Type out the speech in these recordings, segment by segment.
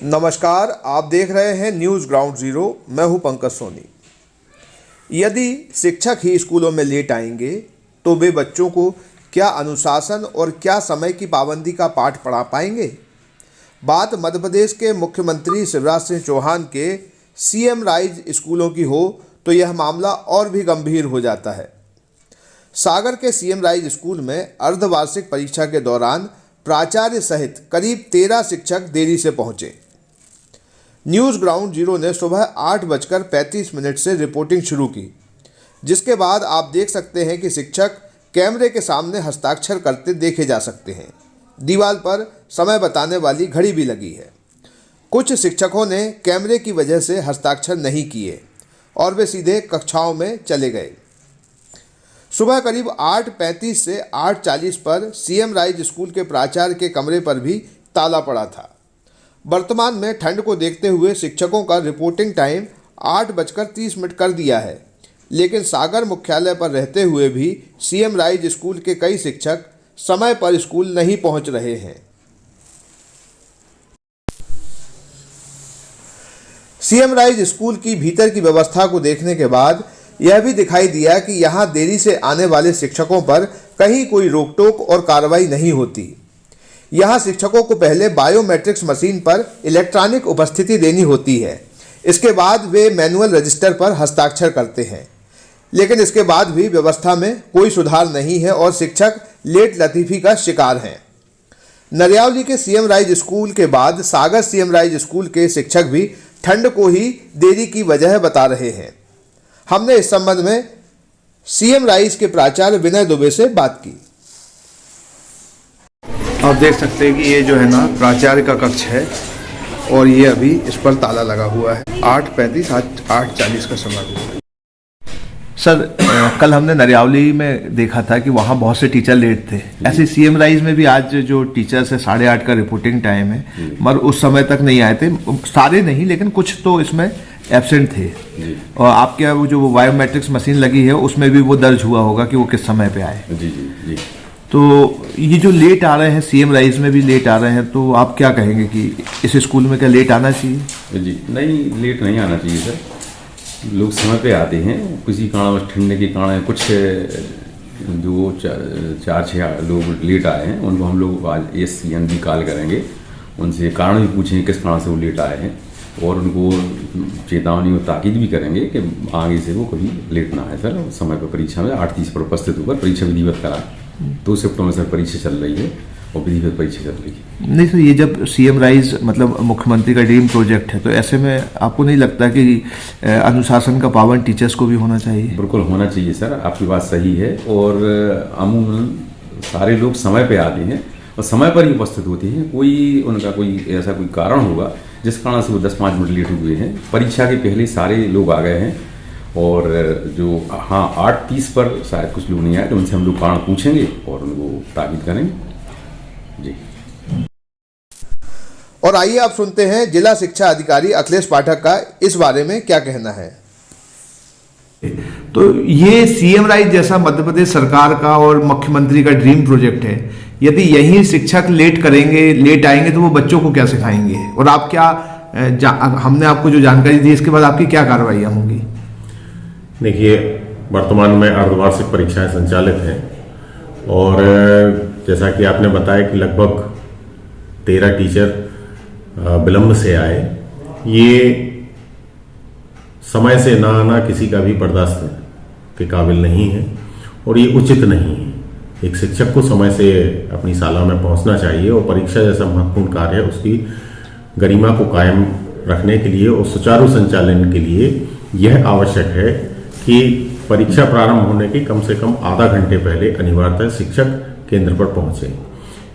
नमस्कार, आप देख रहे हैं न्यूज़ ग्राउंड ज़ीरो। मैं हूं पंकज सोनी। यदि शिक्षक ही स्कूलों में लेट आएंगे तो वे बच्चों को क्या अनुशासन और क्या समय की पाबंदी का पाठ पढ़ा पाएंगे? बात मध्य प्रदेश के मुख्यमंत्री शिवराज सिंह चौहान के सीएम राइज स्कूलों की हो तो यह मामला और भी गंभीर हो जाता है। सागर के सीएम राइज स्कूल में अर्धवार्षिक परीक्षा के दौरान प्राचार्य सहित करीब 13 शिक्षक देरी से पहुंचे। न्यूज़ ग्राउंड जीरो ने सुबह 8:35 से रिपोर्टिंग शुरू की, जिसके बाद आप देख सकते हैं कि शिक्षक कैमरे के सामने हस्ताक्षर करते देखे जा सकते हैं। दीवार पर समय बताने वाली घड़ी भी लगी है। कुछ शिक्षकों ने कैमरे की वजह से हस्ताक्षर नहीं किए और वे सीधे कक्षाओं में चले गए। सुबह करीब 8:35 से 8:40 पर सीएम राइज स्कूल के प्राचार्य के कमरे पर भी ताला पड़ा था। वर्तमान में ठंड को देखते हुए शिक्षकों का रिपोर्टिंग टाइम 8:30 कर दिया है, लेकिन सागर मुख्यालय पर रहते हुए भी सीएम राइज स्कूल के कई शिक्षक समय पर स्कूल नहीं पहुंच रहे हैं। सीएम राइज स्कूल की भीतर की व्यवस्था को देखने के बाद यह भी दिखाई दिया कि यहां देरी से आने वाले शिक्षकों पर कहीं कोई रोक-टोक और कार्रवाई नहीं होती। यहां शिक्षकों को पहले बायोमेट्रिक्स मशीन पर इलेक्ट्रॉनिक उपस्थिति देनी होती है। इसके बाद वे मैनुअल रजिस्टर पर हस्ताक्षर करते हैं, लेकिन इसके बाद भी व्यवस्था में कोई सुधार नहीं है और शिक्षक लेट लतीफ़ी का शिकार हैं। नरियावली के सीएम राइज स्कूल के बाद सागर सीएम राइज स्कूल के शिक्षक भी ठंड को ही देरी की वजह बता रहे हैं। हमने इस संबंध में सीएम राइज के प्राचार्य विनय दुबे से बात की। आप देख सकते हैं कि ये जो है ना प्राचार्य का कक्ष है और ये अभी इस पर ताला लगा हुआ है। 8:35 8:40 का समय हुआ है। सर, कल हमने नरियावली में देखा था कि वहाँ बहुत से टीचर लेट थे। ऐसे सीएम राइज में भी आज जो टीचर्स है 8:30 का रिपोर्टिंग टाइम है, मगर उस समय तक नहीं आए थे। सारे नहीं, लेकिन कुछ तो इसमें एब्सेंट थे। और आपके वो जो बायोमेट्रिक्स मशीन लगी है उसमें भी वो दर्ज हुआ होगा कि वो किस समय पे आए। जी। तो ये जो लेट आ रहे हैं, सीएम राइज में भी लेट आ रहे हैं, तो आप क्या कहेंगे कि इस स्कूल में क्या लेट आना चाहिए? जी नहीं, लेट नहीं आना चाहिए सर। लोग समय पे आते हैं। किसी कारण ठंड के कारण कुछ जो 4-6 लोग लेट आए हैं उनको हम लोग आज SCNB कॉल करेंगे, उनसे कारण भी पूछेंगे किस कारण से वो लेट आए हैं और उनको चेतावनी और ताकीद भी करेंगे कि आगे से वो कभी लेट ना आए सर। समय पर परीक्षा में 8:30 पर उपस्थित होकर परीक्षा विधिवत करा। 2 शिफ्टों में सर परीक्षा चल रही है और विधिवत परीक्षा चल रही है। नहीं सर, ये जब सीएम राइज मतलब मुख्यमंत्री का ड्रीम प्रोजेक्ट है, तो ऐसे में आपको नहीं लगता कि अनुशासन का पाबंद टीचर्स को भी होना चाहिए? बिल्कुल होना चाहिए सर, आपकी बात सही है। और अमूमन सारे लोग समय पे आते हैं और समय पर ही उपस्थित होते हैं। कोई उनका कोई ऐसा कोई कारण होगा जिस कारण से वो 10-5 मिनट लेट हुए हैं। परीक्षा के पहले सारे लोग आ गए हैं और जो 8:30 पर शायद कुछ लोग नहीं आए, तो उनसे हम लोग कारण पूछेंगे और उनको ताकीद करेंगे। जी। और आइए आप सुनते हैं जिला शिक्षा अधिकारी अखिलेश पाठक का इस बारे में क्या कहना है। तो ये सीएम राइज जैसा मध्य प्रदेश सरकार का और मुख्यमंत्री का ड्रीम प्रोजेक्ट है। यदि यही शिक्षक लेट आएंगे तो वो बच्चों को क्या सिखाएंगे? और आप क्या हमने आपको जो जानकारी दी, इसके बाद आपकी क्या कार्रवाइयाँ होंगी? देखिए, वर्तमान में अर्धवार्षिक परीक्षाएं संचालित हैं और जैसा कि आपने बताया कि लगभग 13 टीचर विलंब से आए। ये समय से ना आना किसी का भी बर्दाश्त के काबिल नहीं है और ये उचित नहीं है। एक शिक्षक को समय से अपनी शाला में पहुंचना चाहिए और परीक्षा जैसा महत्वपूर्ण कार्य है उसकी गरिमा को कायम रखने के लिए और सुचारू संचालन के लिए यह आवश्यक है कि परीक्षा प्रारंभ होने के कम से कम आधा घंटे पहले अनिवार्यतः शिक्षक केंद्र पर पहुंचे।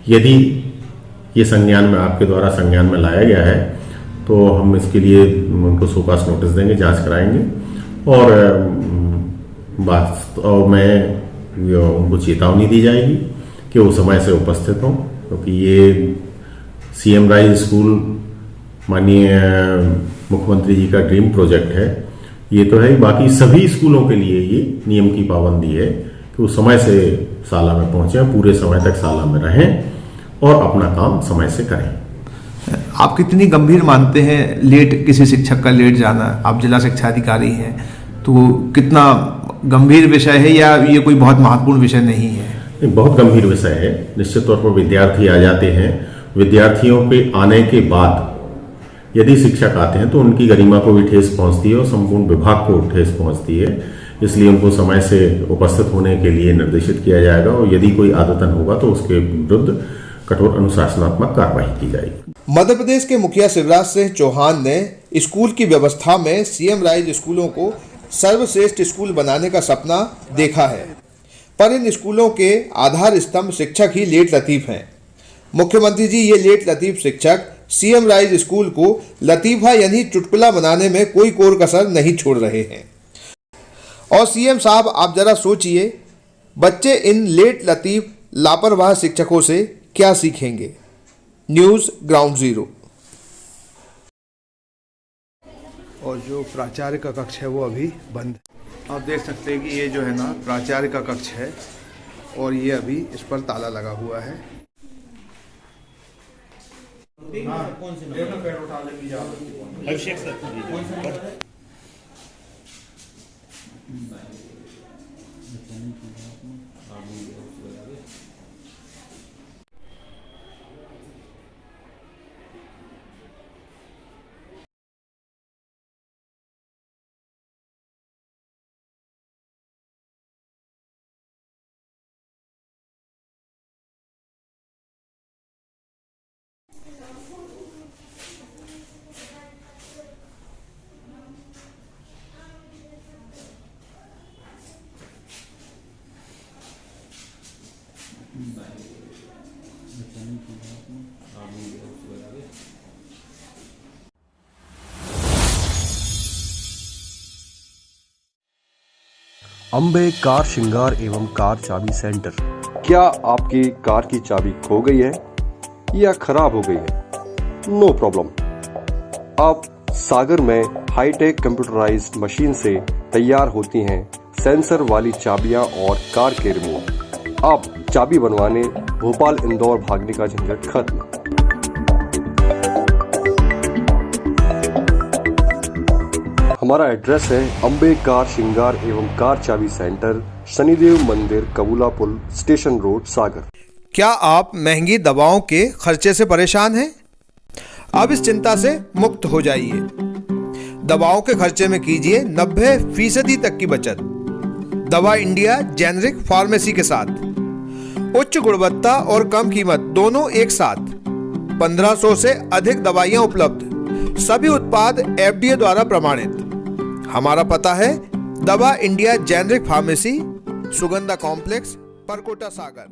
यदि ये संज्ञान में आपके द्वारा संज्ञान में लाया गया है तो हम इसके लिए उनको शोकास नोटिस देंगे, जांच कराएंगे और वास्तव में उनको चेतावनी दी जाएगी कि वो समय से उपस्थित हों, क्योंकि ये सीएम राइज स्कूल माननीय मुख्यमंत्री जी का ड्रीम प्रोजेक्ट है। ये तो है, बाकी सभी स्कूलों के लिए ये नियम की पाबंदी है कि वो समय से शाला में पहुंचे, पूरे समय तक शाला में रहें और अपना काम समय से करें। आप कितनी गंभीर मानते हैं लेट किसी शिक्षक का लेट जाना? आप जिला शिक्षा अधिकारी हैं, तो कितना गंभीर विषय है या ये कोई बहुत महत्वपूर्ण विषय नहीं है? एक बहुत गंभीर विषय है। निश्चित तौर पर विद्यार्थी आ जाते हैं, विद्यार्थियों के आने के बाद यदि शिक्षक आते हैं तो उनकी गरिमा को भी ठेस पहुंचती है और संपूर्ण विभाग को ठेस पहुंचती है। इसलिए उनको समय से उपस्थित होने के लिए निर्देशित किया जाएगा और यदि कोई आदतन होगा तो उसके विरुद्ध कठोर अनुशासनात्मक कार्रवाई की जाएगी। मध्य प्रदेश के मुखिया शिवराज सिंह चौहान ने स्कूल की व्यवस्था में सीएम राइज स्कूलों को सर्वश्रेष्ठ स्कूल बनाने का सपना देखा है, पर इन स्कूलों के आधार स्तंभ शिक्षक ही लेट लतीफ हैं। मुख्यमंत्री जी ये लेट लतीफ शिक्षक सीएम राइज स्कूल को लतीफा यानी चुटकुला बनाने में कोई कोर कसर नहीं छोड़ रहे हैं। और सीएम साहब आप जरा सोचिए, बच्चे इन लेट लतीफ लापरवाह शिक्षकों से क्या सीखेंगे? News ground zero. और जो प्राचार्य का कक्ष है वो अभी बंद। आप देख सकते हैं कि ये जो है ना प्राचार्य का कक्ष है और ये अभी इस पर ताला लगा हुआ है। अभिषेक सर, अम्बे कार श्रृंगार एवं कार चाबी सेंटर। क्या आपकी कार की चाबी खो गई है या खराब हो गई है? No problem. अब सागर में हाईटेक कंप्यूटराइज्ड मशीन से तैयार होती हैं सेंसर वाली चाबियां और कार के रिमोट। अब चाबी बनवाने भोपाल इंदौर भागने का झंझट खत्म। हमारा एड्रेस है अम्बे कार श्रृंगार एवं कार चाबी सेंटर, शनिदेव मंदिर, कबूला पुल, स्टेशन रोड, सागर। क्या आप महंगी दवाओं के खर्चे से परेशान हैं? अब इस चिंता से मुक्त हो जाइए। दवाओं के खर्चे में कीजिए 90% तक की बचत। दवा इंडिया जेनेरिक फार्मेसी के साथ उच्च गुणवत्ता और कम कीमत दोनों एक साथ। 1500 से अधिक दवाइयां उपलब्ध, सभी उत्पाद FDA द्वारा प्रमाणित। हमारा पता है दवा India generic pharmacy, Sugandha complex, Parkota, सागर।